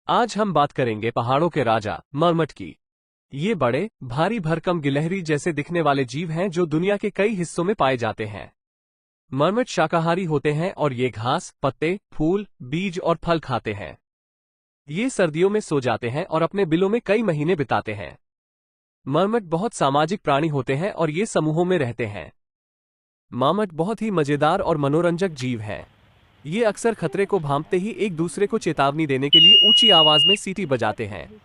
आज हम बात करेंगे पहाड़ों के राजा मरमट की। ये बड़े, भारी भरकम गिलहरी जैसे दिखने वाले जीव हैं जो दुनिया के कई हिस्सों में पाए जाते हैं। मरमट शाकाहारी होते हैं और ये घास, पत्ते, फूल, बीज और फल खाते हैं। ये सर्दियों में सो जाते हैं और अपने बिलों में कई महीने बिताते हैं। मरमट बहुत सामाजिक प्राणी होते हैं और ये समूहों में रहते हैं। मरमट बहुत ही मजेदार और मनोरंजक जीव हैं। ये अक्सर खतरे को भांपते ही एक दूसरे को चेतावनी देने के लिए ऊंची आवाज में सीटी बजाते हैं।